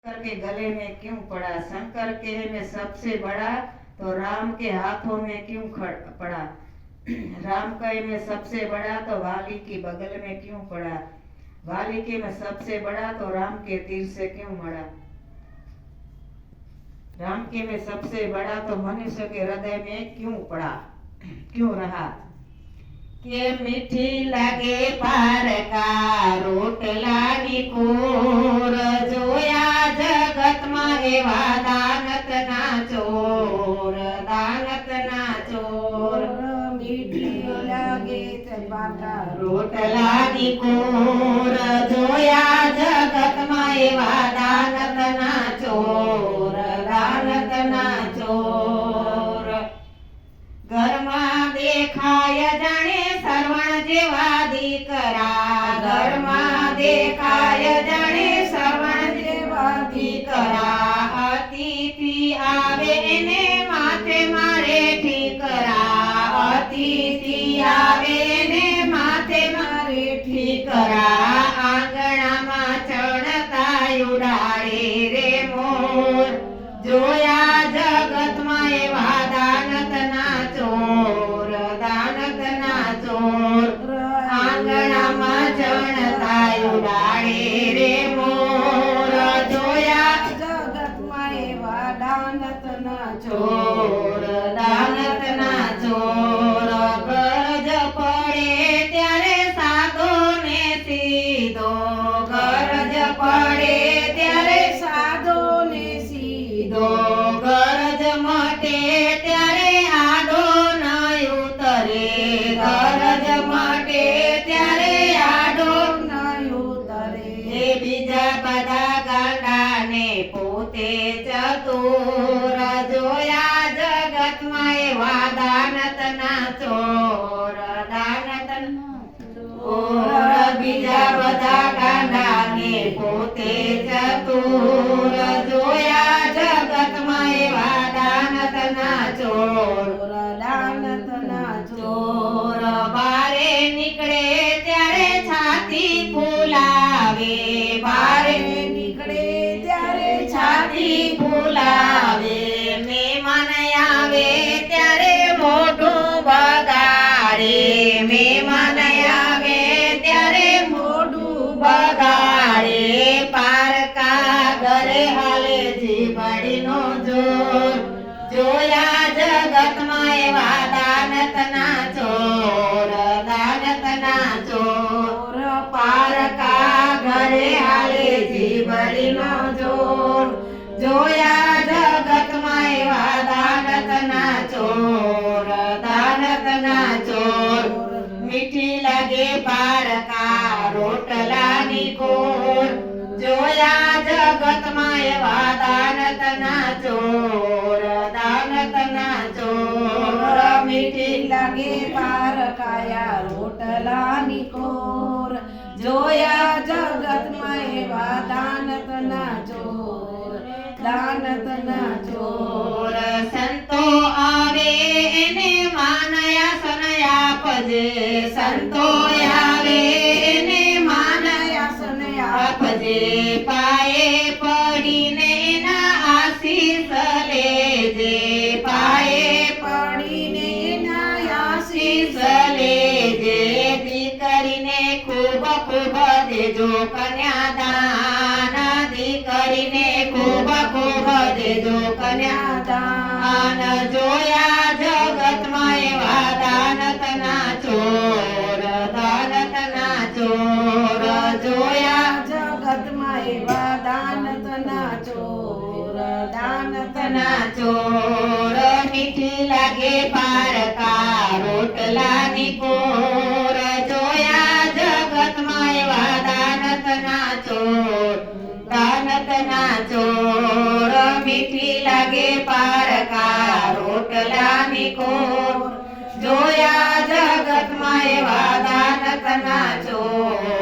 शंकर के गले में क्यों पड़ा? शंकर के में सबसे बड़ा तो राम के हाथों में क्यों पड़ा? राम के में सबसे बड़ा तो वाली की बगल में क्यों पड़ा? वाली के में सबसे बड़ा तो राम के तीर से क्यों मरा? राम के में सबसे बड़ा तो मनुष्य के हृदय में क्यों पड़ा, क्यों रहा? के मीठी लागे पार का रोटला नी कोर, जोया जगत में एवा दानत ना चोर, दानत ना चोर। मीठी लागे पार का रोटला नी कोर, जोया जगत में एवा दानत ना चोर, दानत ना चोर। घરમાં દેખાય જાણે સરવણ જેવા દીકરા, ઘરમાં દેખાય જાણે સરવણ જેવા દીકરા, અતિથિ આવે ને માથે મારે ઠીકરા, અતિથિ આવે ને માથે મારે ઠીકરા, આંગણામાં ચણતા ઉડાડે રે મોર, જોયા જગતમાં એવા દાનત ના ચોર, દાનત ના ચોર, આંગણામાં ચણતા ઉડાડે રે મોર, જોયા જગતમાં એવા દાનત ના ચોર, દાનત ના ચોર। ગરજ પડે ત્યારે સાદો ને સીધો, ગરજ પડે ત્યારે સાદો ને સીધો, ગરજ મટે ત્યારે આડો ન ઉતરે, ગરજ મટે ત્યારે આડો ન ઉતરે, એ બીજા બધા ગાંડાને પોતે ચતુર, જોયા જગતમાં એવા દાનત ના ચોર, દાનત ના ચોર। બીજા બધા ગાંડાને પોતે ચતુર, જોયા જગતમાં એવા દાનત ના ચોર, દાનત ના ચોર। બારે નીકળે ત્યારે છાતી ફૂલાવે, બારે નીકળે ત્યારે છાતી ફૂલાવે, મહેમાન આવે ત્યારે મોઢું બગાડે, મહેમાન આવે ત્યારે મોઢું બગાડે, પારકા ઘરે હાલે જીભડીનો જોર, જોયા જગતમાં એવા દાનત ના ચોર, દાનત ના ચોર। પારકા ઘરે હાલે જીભડીનો જોર, જોયા જગતમાં એવા દાનત ના ચોર, દાનત ના ચોર। મીઠી લાગે પારકા રોટલાની કોર, જોયા જગતમાં એવા દાનત ના ચોર, દાનત ના ચોર। મીઠી લાગે પાર કાયા રોટલાની કોર, જોયા જગતમાં એવા દાનત ના ચોર, દાનત ના ચોર। સંતો આવે એને માનયાસન આપજે, સંતો આવે એને માનયાસન આપજે, પાયે પડીને એના આશીષ લેજે, પાયે પડીને એના આશીષ લેજે, દીકરીને ખૂબ ખૂબ દેજો કન્યાદાન, દીકરીને ખૂબ ખૂબ દેજો કન્યાદાન, જોયા જગતમાં એવા દાનત ના ચોર, દાનત ના ચોર, જોયા જગતમાં એવા દાનત ના ચોર, દાનત ના ચોર। મીઠી લાગે પારકા રોટલાની કોર, જોયા જગતમાં એવા દાનત ના ચોર, દાનત ના ચોર। મીઠી લાગે પારકા રોટલાની કોર, જોયા જગતમાં એવા દાનત ના ચોર,